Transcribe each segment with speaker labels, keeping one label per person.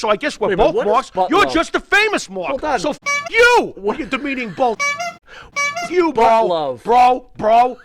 Speaker 1: so I guess we're
Speaker 2: Wait, but
Speaker 1: both
Speaker 2: what is
Speaker 1: marks.
Speaker 2: butt
Speaker 1: You're
Speaker 2: love?
Speaker 1: just a famous mark.
Speaker 2: Hold on.
Speaker 1: So you. What? You're demeaning both. You, bro.
Speaker 2: Butt love.
Speaker 1: Bro.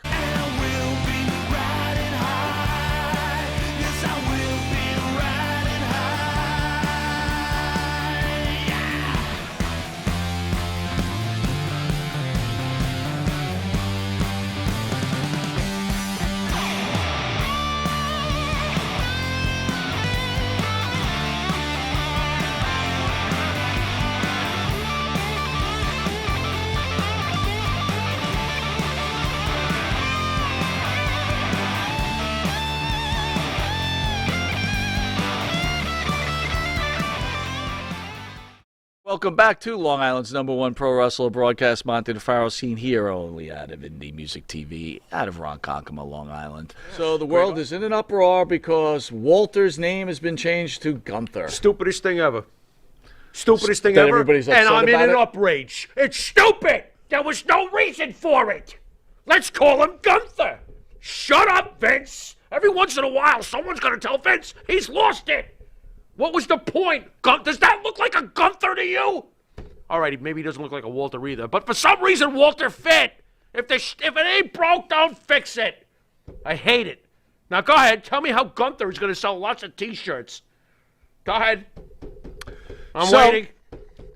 Speaker 2: Welcome back to Long Island's #1 pro wrestler broadcast, Monte The Pharaoh, seen here only out of Indie Music TV, out of Ronkonkoma, Long Island. So the world is in an uproar because Walter's name has been changed to Gunther.
Speaker 1: Stupidest thing ever. Stupidest thing
Speaker 2: That
Speaker 1: ever.
Speaker 2: everybody's
Speaker 1: And
Speaker 2: upset
Speaker 1: I'm in
Speaker 2: about
Speaker 1: an
Speaker 2: it?
Speaker 1: outrage. It's stupid. There was no reason for it. Let's call him Gunther. Shut up, Vince. Every once in a while, someone's going to tell Vince he's lost it. What was the point? Does that look like a Gunther to you? All right, maybe he doesn't look like a Walter either, but for some reason, Walter fit. If it ain't broke, don't fix it. I hate it. Now, go ahead. Tell me how Gunther is going to sell lots of T-shirts. Go ahead. I'm waiting.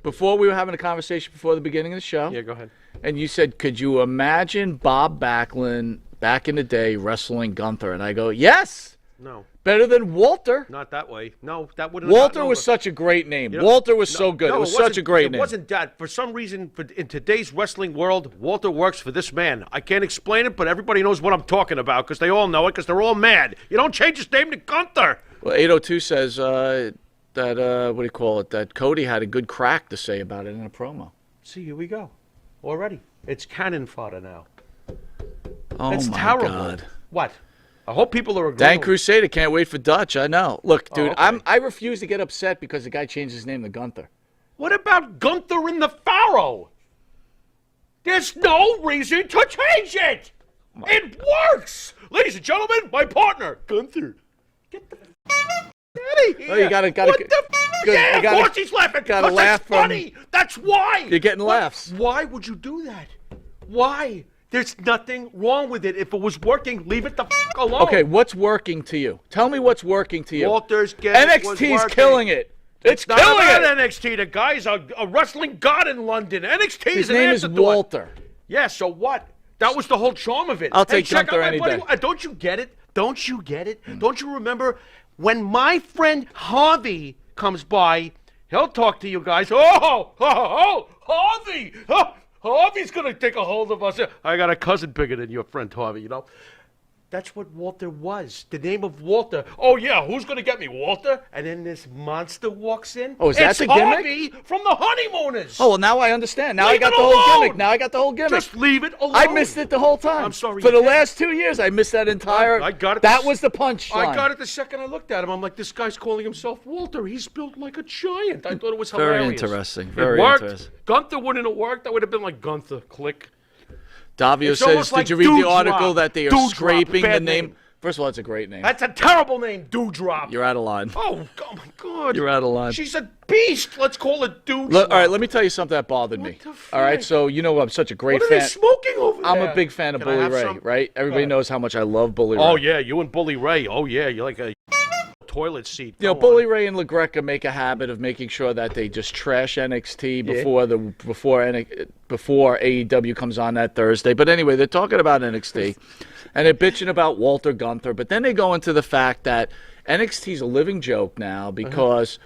Speaker 2: Before we were having a conversation before the beginning of the show.
Speaker 1: Yeah, go ahead.
Speaker 2: And you said, could you imagine Bob Backlund back in the day wrestling Gunther? And I go, yes.
Speaker 1: No.
Speaker 2: Better than Walter.
Speaker 1: Not that way. No, that wouldn't.
Speaker 2: Walter was such a great name. Walter was so good.
Speaker 1: No,
Speaker 2: it was such a great name.
Speaker 1: It wasn't that. For some reason, in today's wrestling world, Walter works for this man. I can't explain it, but everybody knows what I'm talking about because they all know it because they're all mad. You don't change his name to Gunther.
Speaker 2: Well, 802 says that, what do you call it, that Cody had a good crack to say about it in a promo.
Speaker 1: See, here we go. Already. It's cannon fodder now.
Speaker 2: Oh,
Speaker 1: it's
Speaker 2: my
Speaker 1: terrible.
Speaker 2: God.
Speaker 1: What? I hope people are agreeing.
Speaker 2: Dan Crusader can't wait for Dutch. I know. Look, dude,
Speaker 1: okay.
Speaker 2: I refuse to get upset because the guy changed his name to Gunther.
Speaker 1: What about Gunther and the Pharaoh? There's no reason to change it. It works. Ladies and gentlemen, my partner, Gunther. Get the out of here.
Speaker 2: Oh, you gotta,
Speaker 1: what the
Speaker 2: good,
Speaker 1: yeah,
Speaker 2: you gotta,
Speaker 1: of course he's laughing.
Speaker 2: gotta
Speaker 1: Because
Speaker 2: laugh
Speaker 1: that's funny. That's why.
Speaker 2: You're getting laughs.
Speaker 1: Why would you do that? Why? There's nothing wrong with it. If it was working, leave it the alone.
Speaker 2: Okay, what's working to you? Tell me what's working to you.
Speaker 1: Walter's gimmick was
Speaker 2: NXT's
Speaker 1: working.
Speaker 2: killing it. It's
Speaker 1: not
Speaker 2: killing
Speaker 1: about
Speaker 2: it.
Speaker 1: NXT. The guy's a wrestling god in London. NXT
Speaker 2: His
Speaker 1: an
Speaker 2: name is
Speaker 1: afterthought.
Speaker 2: Walter.
Speaker 1: Yeah, so what? That was the whole charm of it.
Speaker 2: I'll take
Speaker 1: check
Speaker 2: Gunther
Speaker 1: out my
Speaker 2: any
Speaker 1: buddy.
Speaker 2: day.
Speaker 1: Don't you get it? Don't you get it? Don't you remember when my friend Harvey comes by? He'll talk to you guys. Oh, Harvey! Harvey's gonna take a hold of us. I got a cousin bigger than your friend Harvey, you know? That's what Walter was. The name of Walter. Oh, yeah, who's going to get me, Walter? And then this monster walks in.
Speaker 2: Oh, is that the gimmick?
Speaker 1: Harvey from the Honeymooners.
Speaker 2: Oh, well, now I understand. Now
Speaker 1: Leave
Speaker 2: I got
Speaker 1: it
Speaker 2: the whole
Speaker 1: alone.
Speaker 2: gimmick. Now I got the whole gimmick.
Speaker 1: Just leave it alone.
Speaker 2: I missed it the whole time.
Speaker 1: I'm sorry
Speaker 2: For
Speaker 1: you
Speaker 2: the
Speaker 1: did.
Speaker 2: last 2 years, I missed that entire.
Speaker 1: I got it.
Speaker 2: That was the punchline.
Speaker 1: I got it the second I looked at him. I'm like, this guy's calling himself Walter. He's built like a giant. I thought it was
Speaker 2: Very
Speaker 1: hilarious.
Speaker 2: interesting.
Speaker 1: It
Speaker 2: Very
Speaker 1: worked.
Speaker 2: interesting.
Speaker 1: Gunther wouldn't have worked. That would have been like Gunther. Click.
Speaker 2: Davio
Speaker 1: It's
Speaker 2: says,
Speaker 1: almost
Speaker 2: did
Speaker 1: like
Speaker 2: you read the
Speaker 1: Dewdrop.
Speaker 2: article that they are
Speaker 1: Dewdrop,
Speaker 2: scraping the
Speaker 1: bad
Speaker 2: name?
Speaker 1: name.
Speaker 2: First of all, it's a great name.
Speaker 1: That's a terrible name, Dewdrop.
Speaker 2: You're out of line.
Speaker 1: Oh my God.
Speaker 2: You're out of line.
Speaker 1: She's a beast. Let's call it Dewdrop.
Speaker 2: Look, all right, let me tell you something that bothered me.
Speaker 1: the
Speaker 2: All right,
Speaker 1: frick?
Speaker 2: so you know I'm such a great
Speaker 1: What are
Speaker 2: fan.
Speaker 1: they smoking over there?
Speaker 2: I'm a big fan of
Speaker 1: Can I
Speaker 2: Bully
Speaker 1: have
Speaker 2: Ray,
Speaker 1: some?
Speaker 2: right? Everybody
Speaker 1: ahead.
Speaker 2: knows how much I love Bully Ray.
Speaker 1: Oh, yeah, you and Bully Ray. Oh, yeah, you're like a toilet seat.
Speaker 2: You know,
Speaker 1: Go
Speaker 2: Bully
Speaker 1: on.
Speaker 2: Ray and LaGreca make a habit of making sure that they just trash NXT before AEW comes on that Thursday. But anyway, they're talking about NXT, and they're bitching about Walter Gunther. But then they go into the fact that NXT's a living joke now because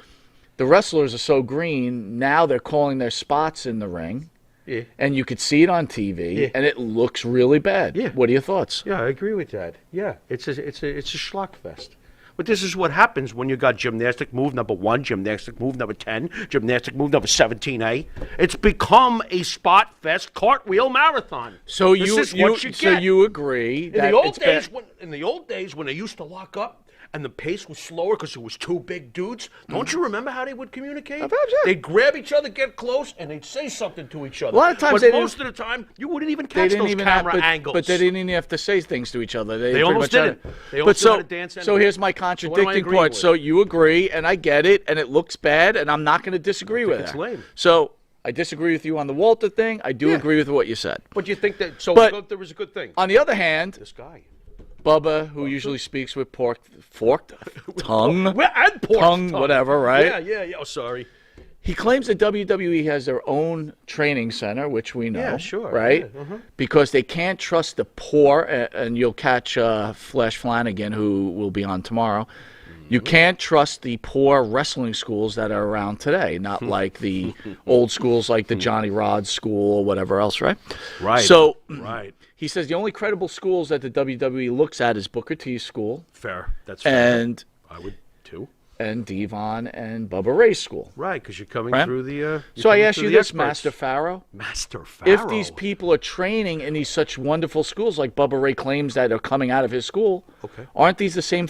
Speaker 2: the wrestlers are so green. Now they're calling their spots in the ring.
Speaker 1: Yeah.
Speaker 2: And you could see it on TV, and it looks really bad.
Speaker 1: Yeah.
Speaker 2: What are your thoughts?
Speaker 1: Yeah, I agree with that. Yeah, it's a schlock fest. But this is what happens when you got gymnastic move number 1, gymnastic move number 10, gymnastic move number 17A. It's become a spot fest cartwheel marathon.
Speaker 2: So
Speaker 1: This is what you
Speaker 2: so
Speaker 1: get.
Speaker 2: you agree
Speaker 1: In
Speaker 2: that
Speaker 1: the old
Speaker 2: it's
Speaker 1: days,
Speaker 2: bad.
Speaker 1: when they used to lock up and the pace was slower because it was two big dudes. Don't you remember how they would communicate?
Speaker 2: Perhaps, yeah.
Speaker 1: They'd grab each other, get close, and they'd say something to each other.
Speaker 2: A lot of times
Speaker 1: but
Speaker 2: they
Speaker 1: most of the time, you wouldn't even
Speaker 2: They
Speaker 1: catch
Speaker 2: didn't
Speaker 1: those
Speaker 2: even
Speaker 1: camera
Speaker 2: have,
Speaker 1: angles.
Speaker 2: but they didn't even have to say things to each other. They pretty
Speaker 1: almost
Speaker 2: much had
Speaker 1: didn't.
Speaker 2: it.
Speaker 1: They almost
Speaker 2: but
Speaker 1: knew how to dance
Speaker 2: so
Speaker 1: anyway.
Speaker 2: here's my
Speaker 1: So what am I
Speaker 2: contradicting
Speaker 1: agreeing
Speaker 2: point.
Speaker 1: with?
Speaker 2: So you agree, and I get it, and it looks bad, and I'm not going to disagree with it.
Speaker 1: it's lame.
Speaker 2: So I disagree with you on the Walter thing. I do
Speaker 1: Yeah.
Speaker 2: agree with what you said.
Speaker 1: But you think that, so
Speaker 2: But-
Speaker 1: there was a good thing.
Speaker 2: On the other hand,
Speaker 1: This guy.
Speaker 2: Bubba, who usually speaks with forked tongue,
Speaker 1: Well, and pork
Speaker 2: tongue, whatever, right?
Speaker 1: Yeah. Oh, sorry.
Speaker 2: He claims that WWE has their own training center, which we know,
Speaker 1: Yeah, sure,
Speaker 2: right?
Speaker 1: yeah,
Speaker 2: Because they can't trust the poor, and you'll catch Flash Flanagan, who will be on tomorrow. You can't trust the poor wrestling schools that are around today, not like the old schools like the Johnny Rodz school or whatever else, right?
Speaker 1: Right.
Speaker 2: So
Speaker 1: Right.
Speaker 2: he says the only credible schools that the WWE looks at is Booker T's school
Speaker 1: Fair. That's fair.
Speaker 2: and
Speaker 1: I would, too.
Speaker 2: Devon and Bubba Ray's school.
Speaker 1: Right, because you're coming
Speaker 2: Right.
Speaker 1: through the... you're
Speaker 2: So I
Speaker 1: coming
Speaker 2: ask
Speaker 1: through
Speaker 2: you
Speaker 1: the
Speaker 2: this,
Speaker 1: experts.
Speaker 2: Master Pharaoh.
Speaker 1: Master Pharaoh.
Speaker 2: If these people are training in these such wonderful schools like Bubba Ray claims that are coming out of his school,
Speaker 1: Okay.
Speaker 2: aren't these the same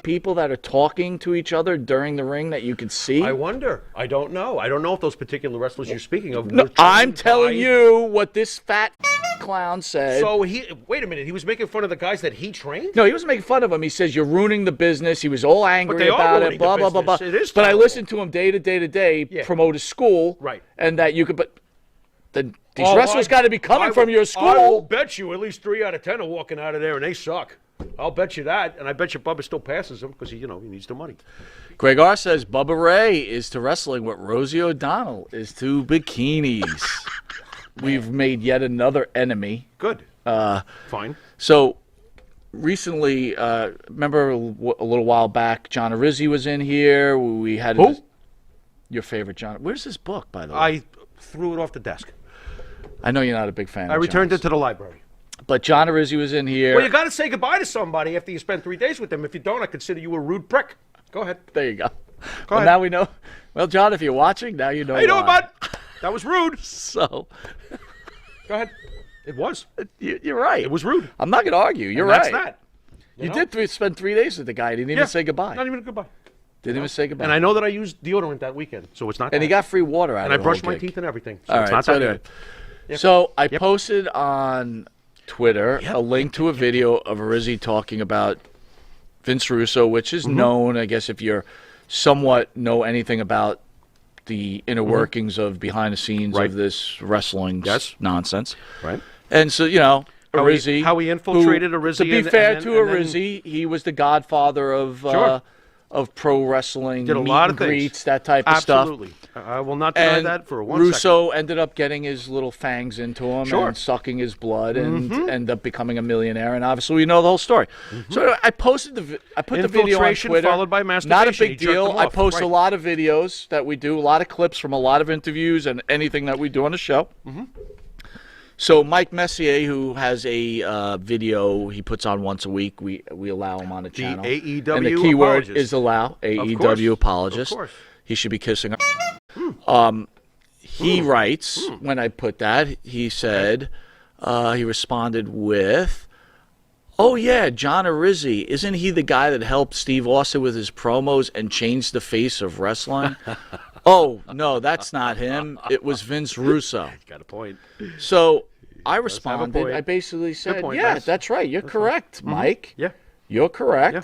Speaker 2: people that are talking to each other during the ring that you can see?
Speaker 1: I wonder. I don't know. I don't know if those particular wrestlers you're speaking of
Speaker 2: No,
Speaker 1: were
Speaker 2: I'm
Speaker 1: trained
Speaker 2: telling
Speaker 1: by-
Speaker 2: you what this fat clown said.
Speaker 1: So wait a minute. He was making fun of the guys that he trained?
Speaker 2: No, he wasn't making fun of him. He says you're ruining the business. He was all angry
Speaker 1: they are
Speaker 2: about
Speaker 1: ruining
Speaker 2: it.
Speaker 1: the
Speaker 2: Blah blah blah blah.
Speaker 1: business. It is
Speaker 2: But I
Speaker 1: terrible.
Speaker 2: listened to him day to day
Speaker 1: Yeah.
Speaker 2: promote his school,
Speaker 1: Right.
Speaker 2: And that you could. But these
Speaker 1: Oh,
Speaker 2: wrestlers got to be coming from your school.
Speaker 1: I will bet you at least 3 out of 10 are walking out of there and they suck. I'll bet you that, and I bet you Bubba still passes him because he needs the money.
Speaker 2: Greg R says Bubba Ray is to wrestling what Rosie O'Donnell is to bikinis. We've made yet another enemy.
Speaker 1: Good. Fine.
Speaker 2: So recently, remember a little while back, John Arizzi was in here. We had
Speaker 1: Who?
Speaker 2: Your favorite John. Where's this book, by the way?
Speaker 1: I threw it off the desk.
Speaker 2: I know you're not a big fan.
Speaker 1: I
Speaker 2: of
Speaker 1: returned
Speaker 2: John's.
Speaker 1: it to the library.
Speaker 2: But John Arizzi was in here.
Speaker 1: Well, you got to say goodbye to somebody after you spend 3 days with them. If you don't, I consider you a rude prick. Go ahead.
Speaker 2: There you go.
Speaker 1: Go
Speaker 2: Well,
Speaker 1: ahead.
Speaker 2: now we know. Well, John, if you're watching, now you know.
Speaker 1: How you doing,
Speaker 2: why.
Speaker 1: bud? That was rude.
Speaker 2: So,
Speaker 1: Go ahead. It was.
Speaker 2: you're right.
Speaker 1: It was rude.
Speaker 2: I'm not going to argue. You're
Speaker 1: And
Speaker 2: right.
Speaker 1: that's that.
Speaker 2: You
Speaker 1: know?
Speaker 2: did spend 3 days with the guy. He didn't even say goodbye.
Speaker 1: Not even a goodbye.
Speaker 2: Didn't even say goodbye.
Speaker 1: And I know that I used deodorant that weekend, so it's not.
Speaker 2: And he
Speaker 1: that.
Speaker 2: got free water out
Speaker 1: And
Speaker 2: of
Speaker 1: I
Speaker 2: the
Speaker 1: brushed
Speaker 2: whole
Speaker 1: my
Speaker 2: gig.
Speaker 1: teeth and everything. So
Speaker 2: All
Speaker 1: it's
Speaker 2: right.
Speaker 1: not
Speaker 2: So
Speaker 1: that
Speaker 2: anyway,
Speaker 1: good.
Speaker 2: so I posted on Twitter a link to a video of Arizzi talking about Vince Russo, which is known, I guess, if you're somewhat know anything about the inner workings of behind the scenes
Speaker 1: Right.
Speaker 2: of this wrestling nonsense.
Speaker 1: Right.
Speaker 2: And so, Arizzi.
Speaker 1: How he infiltrated Arizzi.
Speaker 2: To be
Speaker 1: and-
Speaker 2: fair
Speaker 1: and
Speaker 2: to
Speaker 1: then- and then
Speaker 2: Arizzi, he was the godfather of
Speaker 1: Sure.
Speaker 2: pro wrestling,
Speaker 1: Did a
Speaker 2: meet
Speaker 1: lot
Speaker 2: and
Speaker 1: of things.
Speaker 2: greets, that type of stuff.
Speaker 1: Absolutely. I will not deny
Speaker 2: And
Speaker 1: that for one
Speaker 2: Russo ended up getting his little fangs into him
Speaker 1: Sure.
Speaker 2: and sucking his blood and ended up becoming a millionaire. And obviously, we know the whole story. So I posted I put the video on
Speaker 1: Infiltration
Speaker 2: Twitter.
Speaker 1: folled by
Speaker 2: Not a
Speaker 1: masturbation. He
Speaker 2: big
Speaker 1: jerked
Speaker 2: deal.
Speaker 1: them
Speaker 2: I
Speaker 1: off.
Speaker 2: post a
Speaker 1: Right.
Speaker 2: lot of videos that we do, a lot of clips from a lot of interviews and anything that we do on the show. So Mike Messier, who has a video he puts on once a week, we allow him on the channel.
Speaker 1: AEW
Speaker 2: and the keyword
Speaker 1: apologist.
Speaker 2: is allow. AEW apologist.
Speaker 1: Of course.
Speaker 2: He should be kissing He writes, when I put that, he said, he responded with, "Oh yeah, John Arizzi, isn't he the guy that helped Steve Austin with his promos and changed the face of wrestling?" Oh, no, that's not him. It was Vince Russo.
Speaker 1: Got a point.
Speaker 2: So I
Speaker 1: point.
Speaker 2: responded. I basically said,
Speaker 1: point,
Speaker 2: yeah,
Speaker 1: Vince.
Speaker 2: that's right. You're correct, Mike.
Speaker 1: Yeah.
Speaker 2: You're correct.
Speaker 1: Yeah.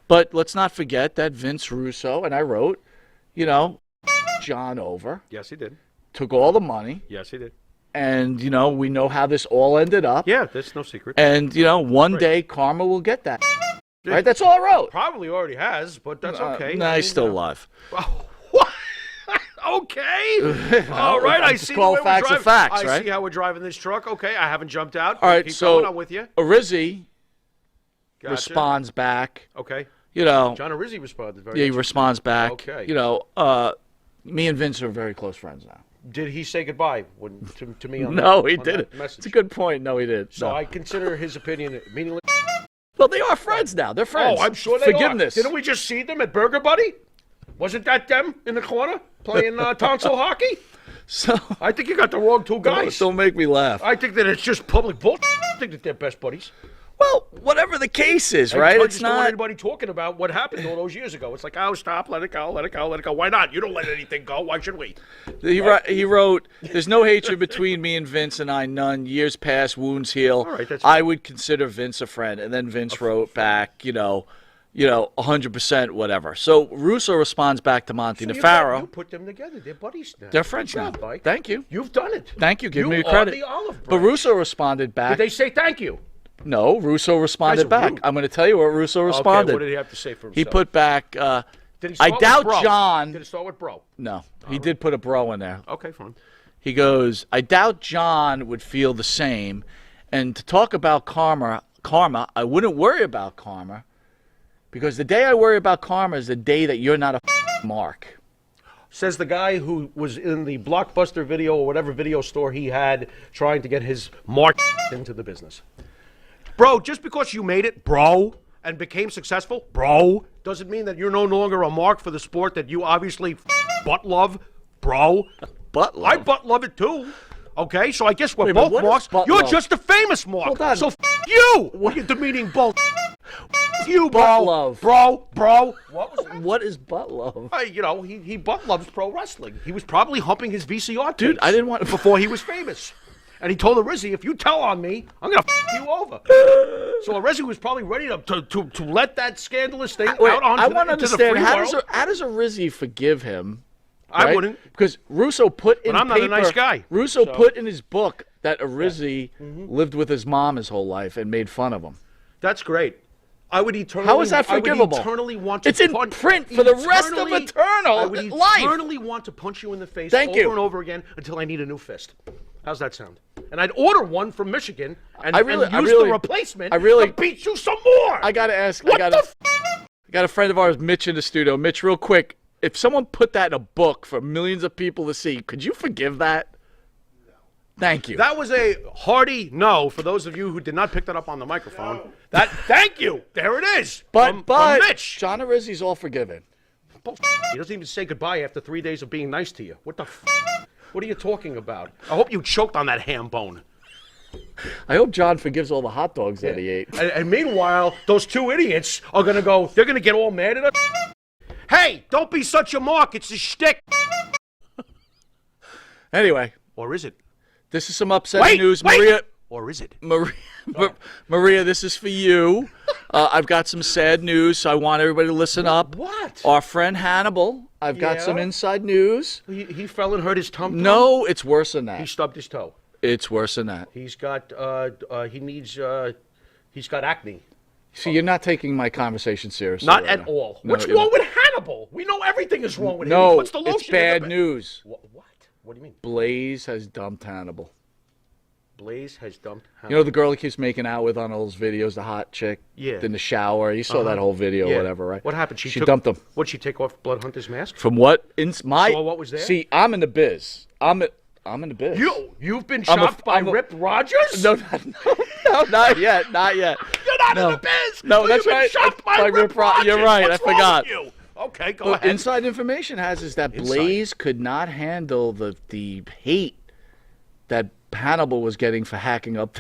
Speaker 2: But let's not forget that Vince Russo, and I wrote, John over,
Speaker 1: Yes, he did.
Speaker 2: took all the money,
Speaker 1: Yes, he did.
Speaker 2: and, we know how this all ended up.
Speaker 1: Yeah, that's no secret.
Speaker 2: And, one day karma will get that. Right? That's all I wrote.
Speaker 1: Probably already has, but that's okay.
Speaker 2: Nah, he's still alive.
Speaker 1: What? Okay. All right. I
Speaker 2: just
Speaker 1: see.
Speaker 2: call
Speaker 1: the way we're
Speaker 2: facts
Speaker 1: driving.
Speaker 2: facts,
Speaker 1: I
Speaker 2: right?
Speaker 1: see how we're driving this truck. Okay, I haven't jumped out.
Speaker 2: All right,
Speaker 1: Keep
Speaker 2: so
Speaker 1: going. I'm with you.
Speaker 2: Arizzi
Speaker 1: Gotcha.
Speaker 2: responds back.
Speaker 1: Okay.
Speaker 2: John
Speaker 1: John Arizzi responded very.
Speaker 2: Yeah, he
Speaker 1: interesting.
Speaker 2: responds back.
Speaker 1: Okay.
Speaker 2: Me and Vince are very close friends now.
Speaker 1: Did he say goodbye to me on
Speaker 2: No,
Speaker 1: that,
Speaker 2: he
Speaker 1: on
Speaker 2: didn't.
Speaker 1: that message?
Speaker 2: It's a good point. No, he did.
Speaker 1: So
Speaker 2: No.
Speaker 1: I consider his opinion meaningless.
Speaker 2: Well, they are friends now. They're friends.
Speaker 1: Oh, I'm sure they
Speaker 2: Forgiveness.
Speaker 1: are. Didn't we just see them at Burger Buddy? Wasn't that them in the corner playing tonsil hockey?
Speaker 2: So
Speaker 1: I think you got the wrong two guys.
Speaker 2: don't make me laugh.
Speaker 1: I think that it's just public bullshit. I think that they're best buddies.
Speaker 2: Well, whatever the case is, right?
Speaker 1: I
Speaker 2: It's
Speaker 1: just don't want
Speaker 2: not.
Speaker 1: anybody talking about what happened all those years ago. It's like, oh, stop, let it go, let it go, let it go. Why not? You don't let anything go. Why should we?
Speaker 2: He wrote, "There's no hatred between me and Vince, and I none. Years pass, wounds heal.
Speaker 1: All right, that's
Speaker 2: I
Speaker 1: fine.
Speaker 2: would consider Vince a friend." And then Vince wrote back, 100% whatever. So Russo responds back to Monte The
Speaker 1: You
Speaker 2: Pharaoh.
Speaker 1: put them together. They're buddies now.
Speaker 2: They're friends
Speaker 1: Good
Speaker 2: now.
Speaker 1: job, Mike.
Speaker 2: Thank you.
Speaker 1: You've done it.
Speaker 2: Thank you. Give me
Speaker 1: You
Speaker 2: credit.
Speaker 1: are the olive
Speaker 2: But
Speaker 1: branch.
Speaker 2: Russo responded back.
Speaker 1: Did they say thank you?
Speaker 2: No, Russo responded
Speaker 1: Guys are
Speaker 2: back.
Speaker 1: rude.
Speaker 2: I'm going to tell you what Russo responded.
Speaker 1: Okay, what did he have to say for himself?
Speaker 2: He put back,
Speaker 1: Did he
Speaker 2: I
Speaker 1: start with
Speaker 2: doubt
Speaker 1: bro?
Speaker 2: John.
Speaker 1: Did it start with bro?
Speaker 2: No, he did put a bro in there.
Speaker 1: Okay, fine.
Speaker 2: He goes, I doubt John would feel the same. And to talk about karma, I wouldn't worry about karma, because the day I worry about karma is the day that you're not a mark.
Speaker 1: Says the guy who was in the Blockbuster video or whatever video store he had trying to get his mark into the business. Bro, just because you made it, bro, and became successful, bro, doesn't mean that you're no longer a mark for the sport that you obviously butt love, bro.
Speaker 2: Butt love?
Speaker 1: I butt love it too. Okay, so I guess we're
Speaker 2: Wait, but
Speaker 1: both
Speaker 2: what is
Speaker 1: marks.
Speaker 2: butt
Speaker 1: You're
Speaker 2: love?
Speaker 1: just a famous mark.
Speaker 2: Hold on.
Speaker 1: So you. What are you demeaning both? You, bro.
Speaker 2: Butt love.
Speaker 1: Bro. What was that?
Speaker 2: What is butt love?
Speaker 1: He butt loves pro wrestling. He was probably humping his VCR
Speaker 2: Dude,
Speaker 1: tapes
Speaker 2: I didn't want-
Speaker 1: before he was famous. And he told Arizzi, if you tell on me, I'm going to you over. So Arizzi was probably ready to let that scandalous thing
Speaker 2: Wait,
Speaker 1: out onto
Speaker 2: I want to
Speaker 1: into the
Speaker 2: understand,
Speaker 1: free world.
Speaker 2: how does Arizzi forgive him?
Speaker 1: I
Speaker 2: right?
Speaker 1: wouldn't.
Speaker 2: Because Russo put in
Speaker 1: I'm not a
Speaker 2: paper,
Speaker 1: nice guy,
Speaker 2: Russo
Speaker 1: so-
Speaker 2: put in his book that Arizzi lived with his mom his whole life and made fun of him.
Speaker 1: That's great. I would eternally.
Speaker 2: How is that forgivable?
Speaker 1: I would eternally want to.
Speaker 2: It's in print for the rest of eternal
Speaker 1: I would
Speaker 2: life.
Speaker 1: eternally want to punch you in the face
Speaker 2: Thank
Speaker 1: over
Speaker 2: you.
Speaker 1: and over again until I need a new fist. How's that sound? And I'd order one from Michigan and,
Speaker 2: I really-
Speaker 1: use the replacement to beat you some more.
Speaker 2: I got to ask.
Speaker 1: What
Speaker 2: I got a friend of ours, Mitch, in the studio. Mitch, real quick, if someone put that in a book for millions of people to see, could you forgive that? No. Thank you.
Speaker 1: That was a hearty no for those of you who did not pick that up on the microphone. Thank you. There it is.
Speaker 2: but
Speaker 1: from Mitch.
Speaker 2: John Arizzi's all forgiven.
Speaker 1: He doesn't even say goodbye after 3 days of being nice to you. What the What are you talking about? I hope you choked on that ham bone.
Speaker 2: I hope John forgives all the hot dogs that he ate.
Speaker 1: And meanwhile, those two idiots are going to go, they're going to get all mad at us. Hey, don't be such a mark. It's a shtick.
Speaker 2: Anyway,
Speaker 1: Or is it?
Speaker 2: this is some upsetting news. Maria,
Speaker 1: Or is it?
Speaker 2: Maria, this is for you. I've got some sad news, so I want everybody to listen up.
Speaker 1: What?
Speaker 2: Our friend Hannibal, I've got some inside news.
Speaker 1: He fell and hurt his tum-tum?
Speaker 2: No, it's worse than
Speaker 1: He
Speaker 2: that.
Speaker 1: stubbed his toe.
Speaker 2: It's worse than that.
Speaker 1: He's got, he's got acne.
Speaker 2: See, you're not taking my conversation seriously.
Speaker 1: Not
Speaker 2: right
Speaker 1: at
Speaker 2: now.
Speaker 1: all.
Speaker 2: No,
Speaker 1: What's
Speaker 2: you're
Speaker 1: wrong
Speaker 2: not.
Speaker 1: with Hannibal? We know everything is wrong with him. He
Speaker 2: No,
Speaker 1: puts the lotion
Speaker 2: it's
Speaker 1: in the
Speaker 2: bad
Speaker 1: bed.
Speaker 2: news.
Speaker 1: What? What do you mean?
Speaker 2: Blaze has dumped Hannibal.
Speaker 1: Blaze has dumped Hannibal.
Speaker 2: You know the girl he keeps making out with on all those videos, the hot chick?
Speaker 1: Yeah.
Speaker 2: In the shower. You saw that whole video,
Speaker 1: Yeah.
Speaker 2: whatever, right?
Speaker 1: What happened?
Speaker 2: She dumped him.
Speaker 1: What'd she take off Blood Hunter's mask?
Speaker 2: From what?
Speaker 1: Saw what was there?
Speaker 2: See, I'm in the biz. I'm in the biz.
Speaker 1: You've been
Speaker 2: I'm a-
Speaker 1: chopped by
Speaker 2: I'm a-
Speaker 1: Rip Rogers?
Speaker 2: No, not yet. Not yet.
Speaker 1: You're not
Speaker 2: No.
Speaker 1: in the biz.
Speaker 2: No,
Speaker 1: so
Speaker 2: that's
Speaker 1: you've been
Speaker 2: right.
Speaker 1: chopped by
Speaker 2: By
Speaker 1: Rip
Speaker 2: Rip Ro-
Speaker 1: Rogers.
Speaker 2: you're right,
Speaker 1: What's
Speaker 2: I
Speaker 1: wrong
Speaker 2: forgot.
Speaker 1: with you? Okay, go
Speaker 2: But
Speaker 1: ahead.
Speaker 2: inside information is that Blaze could not handle the hate that Hannibal was getting for hacking up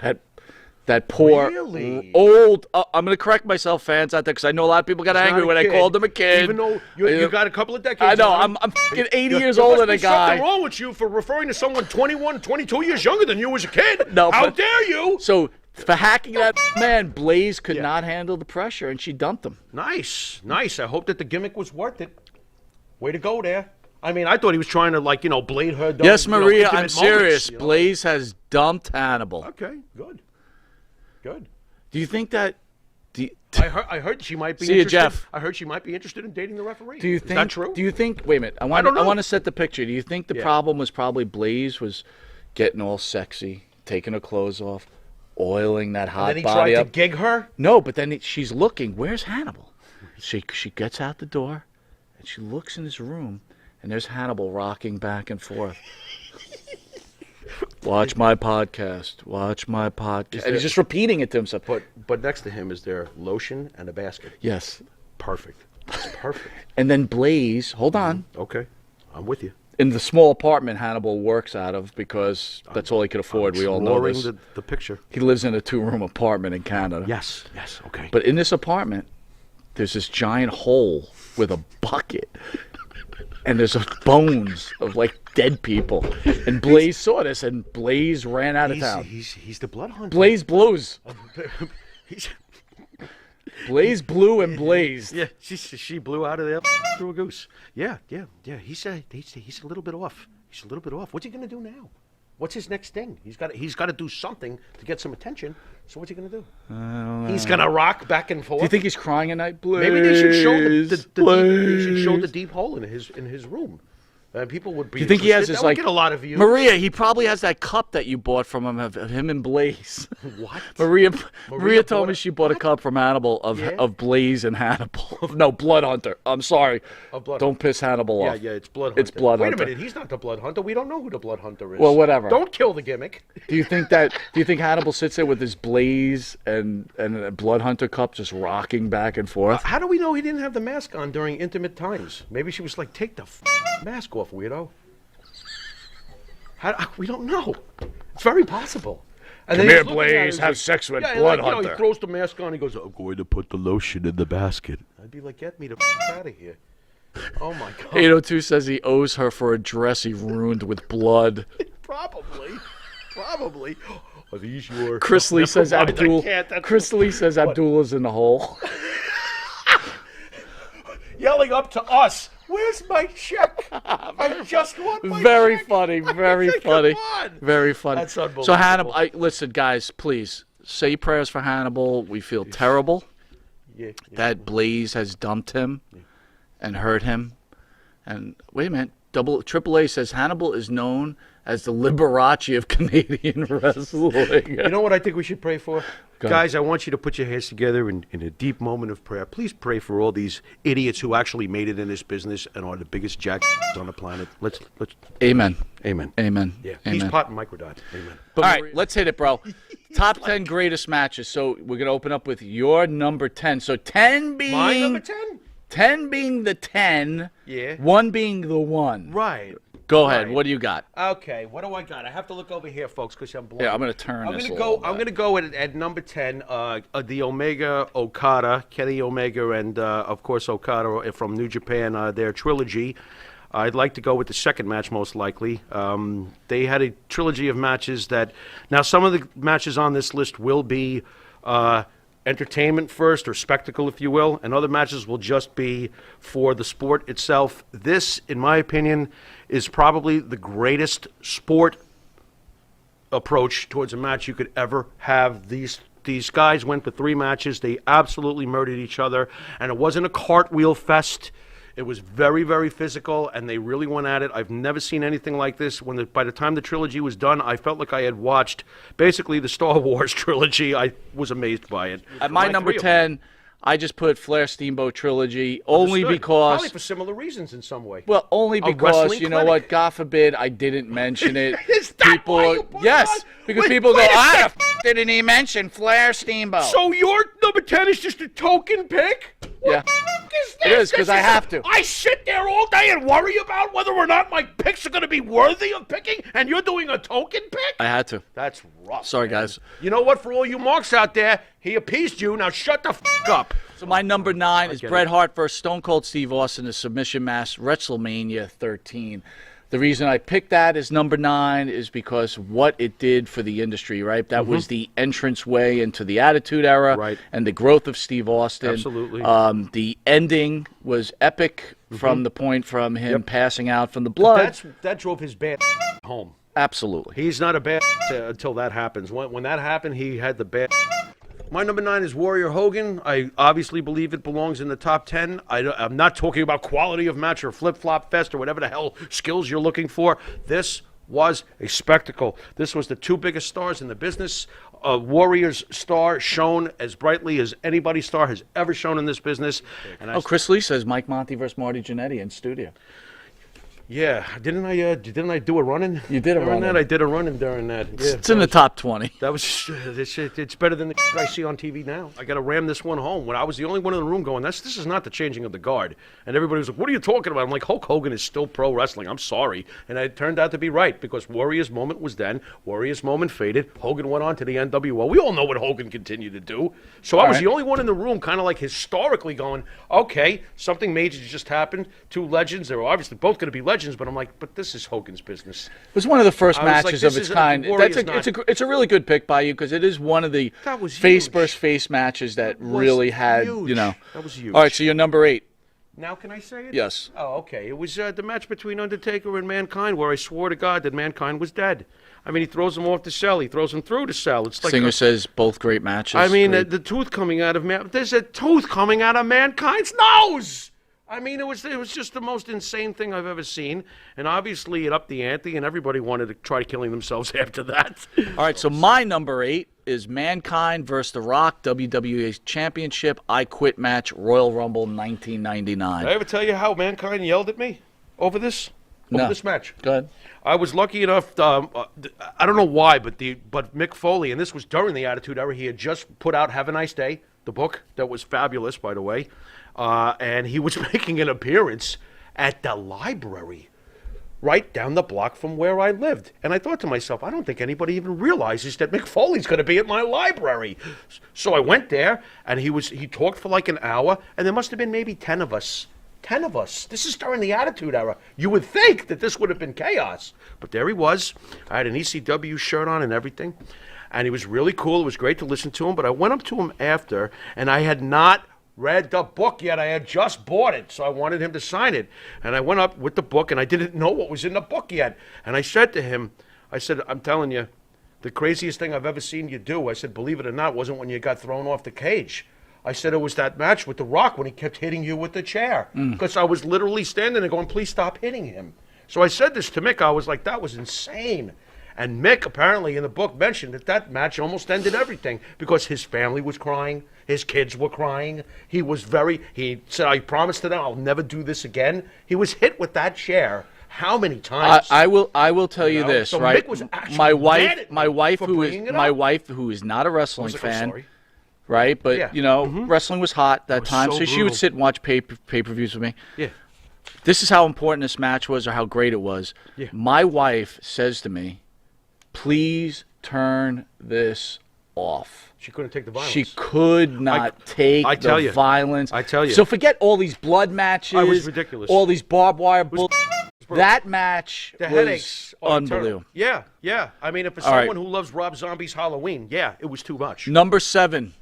Speaker 2: that poor
Speaker 1: Really?
Speaker 2: old. I'm going to correct myself, fans out there, because I know a lot of people got
Speaker 1: He's
Speaker 2: angry
Speaker 1: not
Speaker 2: when
Speaker 1: a
Speaker 2: I
Speaker 1: kid.
Speaker 2: called him a kid.
Speaker 1: Even though you got a couple of decades
Speaker 2: I know.
Speaker 1: on him.
Speaker 2: I'm fucking 80 years
Speaker 1: There
Speaker 2: older
Speaker 1: must
Speaker 2: than a
Speaker 1: be
Speaker 2: guy.
Speaker 1: something wrong with you for referring to someone 21, 22 years younger than you as a kid.
Speaker 2: No,
Speaker 1: How
Speaker 2: but-
Speaker 1: dare you?
Speaker 2: So for hacking that man, Blaze could not handle the pressure, and she dumped him.
Speaker 1: Nice. I hope that the gimmick was worth it. Way to go there. I mean, I thought he was trying to, blade her down.
Speaker 2: Yes, Maria, I'm
Speaker 1: intimate
Speaker 2: serious.
Speaker 1: moments,
Speaker 2: Blaze has dumped Hannibal.
Speaker 1: Okay, good.
Speaker 2: Do you think that?
Speaker 1: I heard she might be
Speaker 2: See you,
Speaker 1: interested.
Speaker 2: Jeff.
Speaker 1: I heard she might be interested in dating the referee.
Speaker 2: Do you
Speaker 1: Is
Speaker 2: think?
Speaker 1: that true?
Speaker 2: Do you think? Wait a minute. I want.
Speaker 1: don't
Speaker 2: I
Speaker 1: know.
Speaker 2: want to set the picture. Do you think the problem was probably Blaze was getting all sexy, taking her clothes off, oiling that hot
Speaker 1: and then he
Speaker 2: body
Speaker 1: tried
Speaker 2: up?
Speaker 1: to gig her?
Speaker 2: No, but then she's looking. Where's Hannibal? She gets out the door, and she looks in his room, and there's Hannibal rocking back and forth. Watch my podcast. Watch my podcast. And he's just repeating it to himself.
Speaker 1: But next to him is there lotion and a basket.
Speaker 2: Yes.
Speaker 1: Perfect. That's perfect.
Speaker 2: And then Blaze, hold on.
Speaker 1: Okay, I'm with you.
Speaker 2: in the small apartment Hannibal works out of because that's all he could afford. We all know this.
Speaker 3: The picture.
Speaker 2: He lives in a 2-room apartment in Canada.
Speaker 3: Yes, okay.
Speaker 2: But in this apartment, there's this giant hole with a bucket. And there's bones of like dead people. And Blaze saw this, and Blaze ran out of town.
Speaker 3: He's the blood hunter.
Speaker 2: Blaze blues.
Speaker 3: He's,
Speaker 2: Blaze blew and blazed.
Speaker 3: yeah, she blew out of there through a goose. Yeah. He's a little bit off. He's a little bit off. What's he gonna do now? What's his next thing? He's got to do something to get some attention. So what's he gonna do? He's gonna rock back and forth.
Speaker 2: Do you think he's crying at night? Blaze,
Speaker 3: Maybe they should show
Speaker 2: Blaze.
Speaker 3: they should show the deep hole in his room. People would be.
Speaker 2: Do you think he has
Speaker 3: interested.
Speaker 2: his
Speaker 3: That would
Speaker 2: like
Speaker 3: get a lot of views?
Speaker 2: Maria? He probably has that cup that you bought from him of him and Blaze.
Speaker 3: What?
Speaker 2: Maria
Speaker 3: Maria
Speaker 2: told
Speaker 3: bought
Speaker 2: me
Speaker 3: it?
Speaker 2: she bought a cup from Hannibal of
Speaker 3: Yeah?
Speaker 2: of Blaze and Hannibal. No, Blood Hunter. I'm sorry.
Speaker 3: Blood
Speaker 2: Don't piss Hannibal off.
Speaker 3: Yeah, it's Blood Hunter.
Speaker 2: It's Blood
Speaker 3: Wait
Speaker 2: Hunter.
Speaker 3: a minute, he's not the Blood Hunter. We don't know who the Blood Hunter is.
Speaker 2: Well, whatever.
Speaker 3: Don't kill the gimmick.
Speaker 2: Do you think Hannibal sits there with his Blaze and a Blood Hunter cup just rocking back and forth?
Speaker 3: How do we know he didn't have the mask on during intimate times? Maybe she was like, take the mask off, weirdo. We don't know. It's very possible. And
Speaker 2: Come
Speaker 3: then
Speaker 2: here,
Speaker 3: he's looking at her,
Speaker 2: Blaze.
Speaker 3: he's
Speaker 2: Have
Speaker 3: like,
Speaker 2: sex with
Speaker 3: yeah,
Speaker 2: Blood
Speaker 3: like,
Speaker 2: Hunter.
Speaker 3: he throws the mask on. He goes, I'm going to put the lotion in the basket. I'd be like, get me the out of here. Oh, my God.
Speaker 2: 802 says he owes her for a dress he ruined with blood.
Speaker 3: Probably. Are these your...
Speaker 2: Chris Lee says
Speaker 3: Never mind, I
Speaker 2: Abdul.
Speaker 3: can't. That's
Speaker 2: Chris Lee says Abdullah's in the hole.
Speaker 3: yelling up to us. Where's my check? I just want my
Speaker 2: Very
Speaker 3: check.
Speaker 2: funny. Very
Speaker 3: Come
Speaker 2: funny.
Speaker 3: on.
Speaker 2: Very funny.
Speaker 3: That's unbelievable.
Speaker 2: So Hannibal, listen, guys, please say prayers for Hannibal. We feel terrible
Speaker 3: Yeah.
Speaker 2: that Blaze has dumped him and hurt him. And wait a minute, AAA says Hannibal is known as the Liberace of Canadian wrestling.
Speaker 3: You know what I think we should pray for?
Speaker 2: Go ahead.
Speaker 3: Guys, I want you to put your hands together in a deep moment of prayer. Please pray for all these idiots who actually made it in this business and are the biggest jack on the planet. Let's.
Speaker 2: Amen.
Speaker 3: Amen.
Speaker 2: Amen.
Speaker 3: Yeah.
Speaker 2: Amen.
Speaker 3: Peace, pot, and microdot. Amen.
Speaker 2: All right, let's hit it, bro. Top 10 greatest matches. So we're going to open up with your number 10. So 10 being...
Speaker 3: My number 10?
Speaker 2: 10 being the 10.
Speaker 3: Yeah.
Speaker 2: 1 being the 1.
Speaker 3: Right.
Speaker 2: Go ahead.
Speaker 3: Right.
Speaker 2: What do you got?
Speaker 3: Okay, what do I got? I have to look over here, folks, because I'm blind.
Speaker 2: Yeah, I'm going to turn
Speaker 3: I'm
Speaker 2: this
Speaker 3: gonna
Speaker 2: a
Speaker 3: go.
Speaker 2: little
Speaker 3: I'm
Speaker 2: bit.
Speaker 3: gonna go at number 10. The Omega Okada, Kenny Omega, and of course Okada from New Japan. Their trilogy. I'd like to go with the second match, most likely. They had a trilogy of matches that. Now, some of the matches on this list will be entertainment first, or spectacle, if you will, and other matches will just be for the sport itself. This, in my opinion, is probably the greatest sport approach towards a match you could ever have. These guys went for 3 matches. They absolutely murdered each other, and it wasn't a cartwheel fest. It was very, very physical, and they really went at it. I've never seen anything like this. By the time the trilogy was done, I felt like I had watched basically the Star Wars trilogy. I was amazed by it.
Speaker 2: At my number 10, I just put Flair Steamboat Trilogy only because...
Speaker 3: Probably for similar reasons in some way.
Speaker 2: Well, only
Speaker 3: A
Speaker 2: because,
Speaker 3: wrestling
Speaker 2: you know
Speaker 3: clinic.
Speaker 2: what, God forbid I didn't mention it.
Speaker 3: Is that why you put it
Speaker 2: Yes,
Speaker 3: on?
Speaker 2: because
Speaker 3: Wait-
Speaker 2: people go,
Speaker 3: wait a
Speaker 2: ah,
Speaker 3: sec.
Speaker 2: didn't he mention Flair Steamboat?
Speaker 3: So your number 10 is just a token pick? What
Speaker 2: Yeah.
Speaker 3: the fuck is
Speaker 2: It
Speaker 3: this?
Speaker 2: is, 'cause
Speaker 3: This
Speaker 2: I have to.
Speaker 3: I sit there all day and worry about whether or not my picks are going to be worthy of picking, and you're doing a token pick?
Speaker 2: I had to.
Speaker 3: That's rough.
Speaker 2: Sorry,
Speaker 3: man.
Speaker 2: guys.
Speaker 3: You know what? For all you marks out there, he appeased you. Now shut the fuck up.
Speaker 2: So my number 9 is
Speaker 3: get
Speaker 2: Bret
Speaker 3: it.
Speaker 2: Hart versus Stone Cold Steve Austin, the submission match, WrestleMania 13. The reason I picked that as number 9 is because what it did for the industry, right? That was the entrance way into the Attitude Era,
Speaker 3: Right.
Speaker 2: and the growth of Steve Austin.
Speaker 3: Absolutely.
Speaker 2: The ending was epic from the point from him passing out from the blood.
Speaker 3: That drove his bad home.
Speaker 2: Absolutely.
Speaker 3: He's not a bad until that happens. When that happened, he had the bad. My number 9 is Warrior Hogan. I obviously believe it belongs in the top 10. I'm not talking about quality of match or flip-flop fest or whatever the hell skills you're looking for. This was a spectacle. This was the 2 biggest stars in the business. Warrior's star shone as brightly as anybody's star has ever shown in this business. And
Speaker 2: Chris Lee says Mike Monty versus Marty Jannetty in studio.
Speaker 3: Yeah, didn't I do a running?
Speaker 2: You did a
Speaker 3: during
Speaker 2: running.
Speaker 3: that. I did a running during that. Yeah,
Speaker 2: It's in the top 20.
Speaker 3: That was it's better than the I see on TV now. I got to ram this one home. When I was the only one in the room going, this is not the changing of the guard. And everybody was like, "What are you talking about?" I'm like, Hulk Hogan is still pro wrestling. I'm sorry, and it turned out to be right because Warrior's moment was then. Warrior's moment faded. Hogan went on to the NWO. We all know what Hogan continued to do. So I was the only one in the room, kind of like historically going, "Okay, something major just happened. Two legends. They're obviously both going to be legends." But I'm like, "But this is Hogan's business."
Speaker 2: It was one of the first
Speaker 3: I was like,
Speaker 2: matches
Speaker 3: this
Speaker 2: of its
Speaker 3: is a
Speaker 2: kind.
Speaker 3: Warrior's
Speaker 2: It's a really good pick by you because it is one of the
Speaker 3: That was
Speaker 2: face
Speaker 3: huge.
Speaker 2: versus face matches that
Speaker 3: was
Speaker 2: really had,
Speaker 3: huge.
Speaker 2: you know.
Speaker 3: That was huge.
Speaker 2: All right, so you're number 8.
Speaker 3: Now can I say it?
Speaker 2: Yes.
Speaker 3: Oh, okay. It was the match between Undertaker and Mankind where I swore to God that Mankind was dead. I mean, he throws him off the cell. He throws him through the cell. It's like
Speaker 2: Singer says both great matches.
Speaker 3: I mean,
Speaker 2: Great.
Speaker 3: the tooth coming out of there's a tooth coming out of Mankind's nose. I mean, it was just the most insane thing I've ever seen, and obviously it upped the ante, and everybody wanted to try killing themselves after that.
Speaker 2: All right, so my number 8 is Mankind versus The Rock, WWE Championship, I Quit match, Royal Rumble 1999.
Speaker 3: Did I ever tell you how Mankind yelled at me over this? Over
Speaker 2: No.
Speaker 3: this match?
Speaker 2: Go ahead.
Speaker 3: I was lucky enough. I don't know why, but Mick Foley, and this was during the Attitude Era. He had just put out "Have a Nice Day," the book that was fabulous, by the way, and he was making an appearance at the library, right down the block from where I lived. And I thought to myself, I don't think anybody even realizes that Mick Foley's going to be at my library. So I went there, and he talked for like an hour, and there must have been maybe 10 of us. 10 of us. This is during the Attitude Era. You would think that this would have been chaos. But there he was. I had an ECW shirt on and everything. And he was really cool. It was great to listen to him. But I went up to him after, and I had not read the book yet. I had just bought it, so I wanted him to sign it. And I went up with the book, and I didn't know what was in the book yet. And I said to him, I'm telling you, the craziest thing I've ever seen you do, I said, believe it or not, wasn't when you got thrown off the cage. I said it was that match with The Rock when he kept hitting you with the chair. Because I was literally standing there going, please stop hitting him. So I said this to Mick. I was like, that was insane. And Mick apparently in the book mentioned that match almost ended everything because his family was crying. His kids were crying. He said, I promised to them I'll never do this again. He was hit with that chair. How many times?
Speaker 2: I will tell you this,
Speaker 3: So
Speaker 2: right?
Speaker 3: Mick was actually
Speaker 2: My
Speaker 3: mad at me
Speaker 2: wife
Speaker 3: for
Speaker 2: who
Speaker 3: bringing it
Speaker 2: is my
Speaker 3: up.
Speaker 2: wife who is not a wrestling
Speaker 3: I was like, I'm
Speaker 2: fan,
Speaker 3: sorry.
Speaker 2: right? But
Speaker 3: Yeah.
Speaker 2: you know, wrestling was hot that
Speaker 3: was
Speaker 2: time,
Speaker 3: so
Speaker 2: so she would
Speaker 3: brutal.
Speaker 2: sit and watch pay-per-views with me.
Speaker 3: Yeah.
Speaker 2: This is how important this match was, or how great it was.
Speaker 3: Yeah.
Speaker 2: My wife says to me, "Please turn this off."
Speaker 3: She couldn't take the violence.
Speaker 2: She could not take
Speaker 3: I tell
Speaker 2: the
Speaker 3: you.
Speaker 2: violence.
Speaker 3: I tell you.
Speaker 2: So forget all these blood matches.
Speaker 3: It was ridiculous.
Speaker 2: All these barbed wire bull. That match
Speaker 3: The
Speaker 2: was
Speaker 3: headaches are
Speaker 2: unbelievable.
Speaker 3: eternal. Yeah. I mean, if for
Speaker 2: All right.
Speaker 3: someone who loves Rob Zombie's Halloween, yeah, it was too much.
Speaker 2: Number 7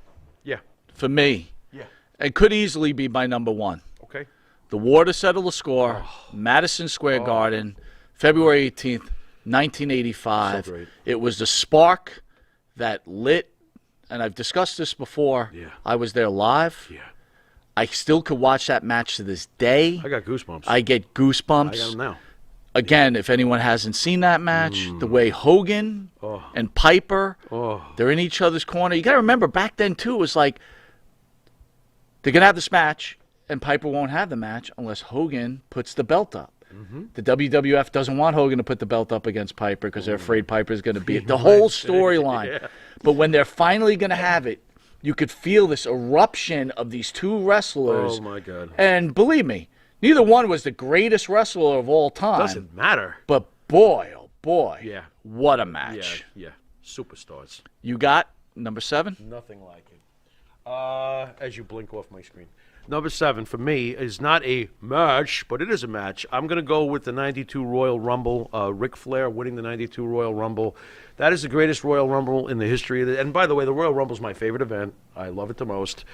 Speaker 3: Yeah.
Speaker 2: for me.
Speaker 3: Yeah.
Speaker 2: It could easily be my number 1.
Speaker 3: Okay.
Speaker 2: The War to Settle the Score, Madison
Speaker 3: Oh.
Speaker 2: Square Garden, February 18th, 1985.
Speaker 3: So great.
Speaker 2: It was the spark that lit, and I've discussed this before.
Speaker 3: Yeah.
Speaker 2: I was there live.
Speaker 3: Yeah.
Speaker 2: I still could watch that match to this day.
Speaker 3: I got goosebumps.
Speaker 2: I get goosebumps.
Speaker 3: I got them now.
Speaker 2: Again, if anyone hasn't seen that match, the way Hogan and Piper, they're in each other's corner. You got to remember, back then, too, it was like they're going to have this match, and Piper won't have the match unless Hogan puts the belt up. The WWF doesn't want Hogan to put the belt up against Piper because they're afraid Piper's going to beat the whole storyline. But when they're finally going to have it, you could feel this eruption of these two wrestlers.
Speaker 3: Oh, my God.
Speaker 2: And believe me, neither one was the greatest wrestler of all time.
Speaker 3: Doesn't matter.
Speaker 2: But boy, oh boy,
Speaker 3: Yeah.
Speaker 2: what a
Speaker 3: Yeah.
Speaker 2: match.
Speaker 3: Yeah. Superstars.
Speaker 2: You got number 7?
Speaker 3: Nothing like it. As you blink off my screen. Number 7 for me is not a match, but it is a match. I'm going to go with the 92 Royal Rumble. Ric Flair winning the 92 Royal Rumble. That is the greatest Royal Rumble in the history of it. And by the way, the Royal Rumble is my favorite event. I love it the most.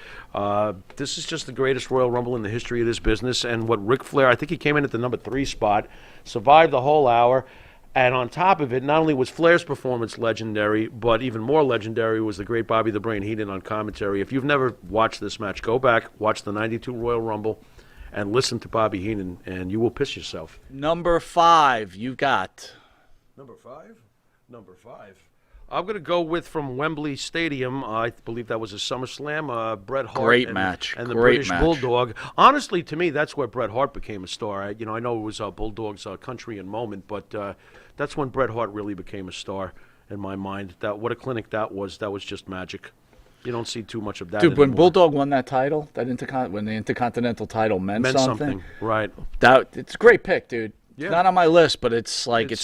Speaker 3: This is just the greatest Royal Rumble in the history of this business. And what Ric Flair, I think he came in at the number 3 spot, survived the whole hour. And on top of it, not only was Flair's performance legendary, but even more legendary was the great Bobby the Brain Heenan on commentary. If you've never watched this match, go back, watch the 92 Royal Rumble, and listen to Bobby Heenan, and you will piss yourself.
Speaker 2: Number 5, you got.
Speaker 3: Number 5? Number 5. I'm going to go with from Wembley Stadium. I believe that was a SummerSlam. Bret Hart
Speaker 2: Great match.
Speaker 3: and the
Speaker 2: Great
Speaker 3: British
Speaker 2: match.
Speaker 3: Bulldog. Honestly, to me, that's where Bret Hart became a star. I know it was Bulldog's country and moment, but that's when Bret Hart really became a star in my mind. What a clinic that was. That was just magic. You don't see too much of that
Speaker 2: Dude, when
Speaker 3: anymore.
Speaker 2: Bulldog won that title, when the Intercontinental title meant something,
Speaker 3: right?
Speaker 2: It's a great pick, dude.
Speaker 3: Yeah.
Speaker 2: It's not on my list, but it's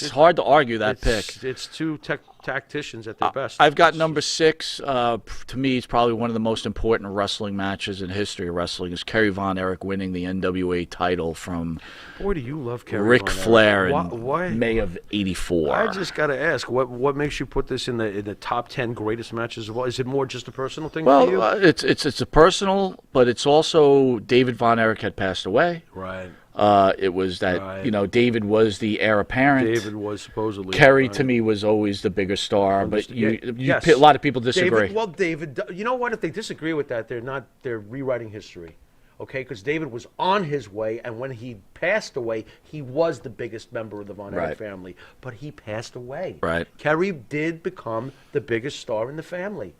Speaker 2: hard to argue that pick.
Speaker 3: It's two tacticians at their best.
Speaker 2: I've got number 6. To me, it's probably one of the most important wrestling matches in history of wrestling. Is Kerry Von Erich winning the NWA title from
Speaker 3: Boy, do you love Kerry
Speaker 2: Ric
Speaker 3: Von Erich.
Speaker 2: Flair in
Speaker 3: Why?
Speaker 2: May of '84.
Speaker 3: I just got to ask, what makes you put this in the top 10 greatest matches of all? Is it more just a personal thing for you?
Speaker 2: Well, it's a personal, but it's also David Von Erich had passed away.
Speaker 3: Right.
Speaker 2: It was that
Speaker 3: Right.
Speaker 2: David was the heir apparent.
Speaker 3: David was supposedly.
Speaker 2: Kerry
Speaker 3: right.
Speaker 2: to me was always the bigger star, but
Speaker 3: Yes.
Speaker 2: a lot of people disagree.
Speaker 3: David, you know what? If they disagree with that, they're rewriting history. Okay, because David was on his way, and when he passed away, he was the biggest member of the Von Erich
Speaker 2: Right.
Speaker 3: family. But he passed away.
Speaker 2: Right.
Speaker 3: Kerry did become the biggest star in the family.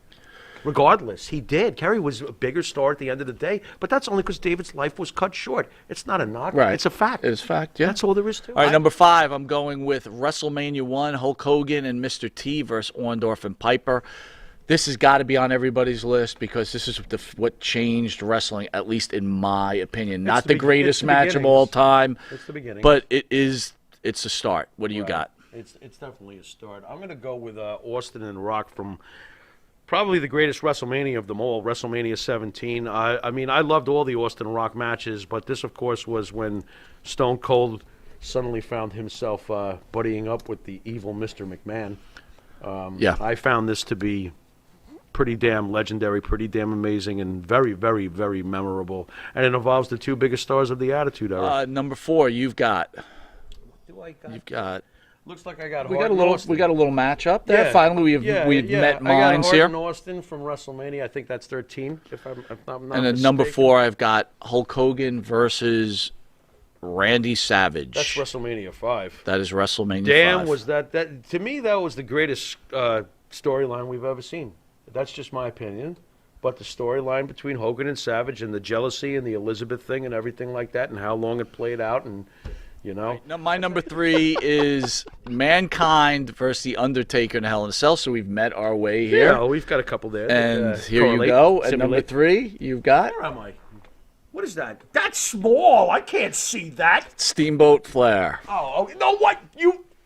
Speaker 3: Regardless, he did. Kerry was a bigger star at the end of the day, but that's only because David's life was cut short. It's not a knock.
Speaker 2: Right.
Speaker 3: It's a fact.
Speaker 2: It's fact, yeah.
Speaker 3: That's all there is to it.
Speaker 2: All right, number 5, I'm going with WrestleMania 1, Hulk Hogan and Mr. T versus Orndorff and Piper. This has got to be on everybody's list because this is what changed wrestling, at least in my opinion. Not the greatest match of all time,
Speaker 3: It's the beginning.
Speaker 2: but it's a start. What do you got?
Speaker 3: It's definitely a start. I'm going to go with Austin and Rock from probably the greatest WrestleMania of them all, WrestleMania 17. I mean, I loved all the Austin and Rock matches, but this, of course, was when Stone Cold suddenly found himself buddying up with the evil Mr. McMahon.
Speaker 2: Yeah.
Speaker 3: I found this to be pretty damn legendary, pretty damn amazing, and very, very, very memorable. And it involves the two biggest stars of the Attitude Era.
Speaker 2: Number 4, you've got.
Speaker 3: You've got. Looks like I got.
Speaker 2: We
Speaker 3: Hart
Speaker 2: got a
Speaker 3: and
Speaker 2: little.
Speaker 3: Austin.
Speaker 2: We got a little matchup there.
Speaker 3: Yeah.
Speaker 2: Finally, we've
Speaker 3: Yeah,
Speaker 2: met
Speaker 3: I got
Speaker 2: minds
Speaker 3: Hart
Speaker 2: here.
Speaker 3: and Austin from WrestleMania. I think that's 13. If I'm not
Speaker 2: And then number
Speaker 3: mistaken.
Speaker 2: 4, I've got Hulk Hogan versus Randy Savage.
Speaker 3: That's WrestleMania 5.
Speaker 2: That is WrestleMania 5.
Speaker 3: Was that to me that was the greatest storyline we've ever seen. That's just my opinion. But the storyline between Hogan and Savage and the jealousy and the Elizabeth thing and everything like that and how long it played out and
Speaker 2: Now, my number 3 is Mankind versus The Undertaker in Hell in a Cell. So we've met our way here.
Speaker 3: Yeah, we've got a couple there.
Speaker 2: And here
Speaker 3: correlate,
Speaker 2: you go. At number
Speaker 3: simulate.
Speaker 2: 3, you've got
Speaker 3: Where am I?
Speaker 1: What is that? That's small. I can't see that.
Speaker 2: Steamboat Flair.
Speaker 1: Oh, you know what?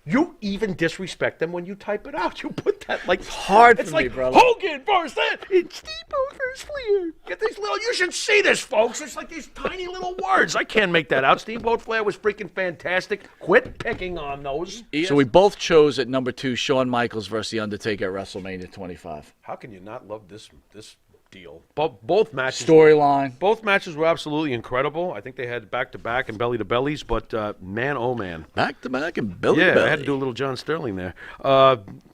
Speaker 3: You even disrespect them when you type it out. You put that like
Speaker 2: Hard
Speaker 1: It's
Speaker 2: for me,
Speaker 1: like
Speaker 2: brother.
Speaker 1: Hogan versus that. It's Steamboat versus Flair. Get these little. You should see this, folks. It's like these tiny little words.
Speaker 3: I can't make that out. Steamboat Flair was freaking fantastic. Quit picking on those.
Speaker 2: So we both chose at number 2 Shawn Michaels versus The Undertaker at WrestleMania 25.
Speaker 3: How can you not love this deal? Both matches.
Speaker 2: Storyline.
Speaker 3: Both matches were absolutely incredible. I think they had back-to-back and belly-to-bellies, but man, oh man.
Speaker 2: Back to back and belly
Speaker 3: Yeah,
Speaker 2: to belly.
Speaker 3: I had to do a little John Sterling there.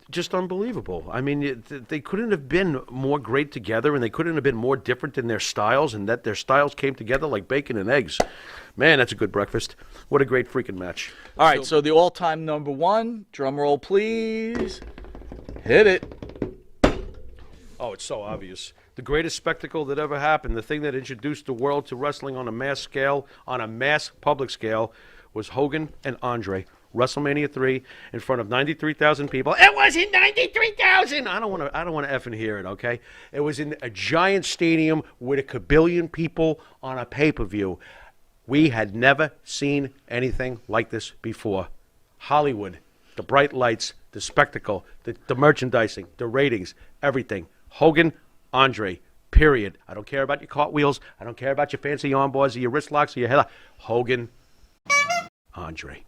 Speaker 3: Just unbelievable. I mean, they couldn't have been more great together, and they couldn't have been more different in their styles, and that their styles came together like bacon and eggs. Man, that's a good breakfast. What a great freaking match.
Speaker 2: All right, so the all-time number 1, drum roll, please. Hit it.
Speaker 3: Oh, it's so obvious. The greatest spectacle that ever happened, the thing that introduced the world to wrestling on a mass scale, on a mass public scale, was Hogan and Andre. WrestleMania 3 in front of 93,000 people. It wasn't 93,000. I don't want to effing hear it, okay? It was in a giant stadium with a kabillion people on a pay-per-view. We had never seen anything like this before. Hollywood, the bright lights, the spectacle, the merchandising, the ratings, everything. Hogan, Andre, period. I don't care about your cartwheels. I don't care about your fancy arm bars or your wrist locks or your head. Hogan, Andre.